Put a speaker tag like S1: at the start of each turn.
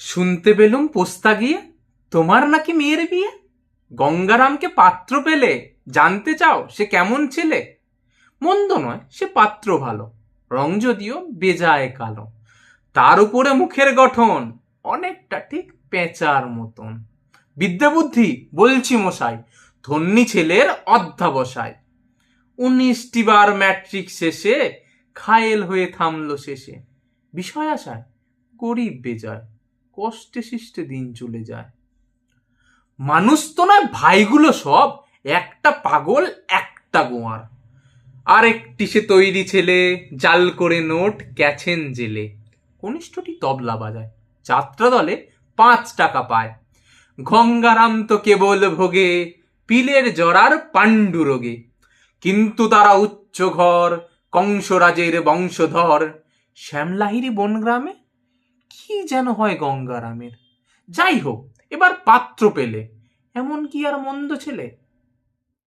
S1: শুনতে পেলুম পোস্তা গিয়ে তোমার নাকি মেয়ের বিয়ে। গঙ্গারামকে পাত্র পেলে, জানতে চাও সে কেমন ছেলে? মন্দ নয়, সে পাত্র ভালো, রং যদিও বেজায় কালো। তার উপরে মুখের গঠন অনেকটা ঠিক পেঁচার মতন। বিদ্যা বুদ্ধি বলছি মশাই, ধন্যী ছেলের অধ্যাবসায়। 19টি বার ম্যাট্রিক শেষে ঘায়েল হয়ে থামলো শেষে। বিষয় আশায় গরিব বেজায়, কষ্টে শিষ্টে দিন চলে যায়। মানুষ তো নয় ভাইগুলো সব, একটা পাগল একটা গোয়ার। আর একটি সে তৈরি ছেলে, জাল করে নোট গেছেন জেলে। কনিষ্ঠটি তবলা বাজায়, যাত্রা দলে 5 টাকা পায়। গঙ্গারাম তো কেবল ভোগে পিলের জরার পাণ্ডুরোগে। কিন্তু তারা উচ্চ ঘর, কংসরাজের বংশধর। শ্যামলাহিরি বনগ্রামে কি যেন হয় গঙ্গারামের। যাই হোক, এবার পাত্র পেলে, এমন কি আর মন্দ ছেলে?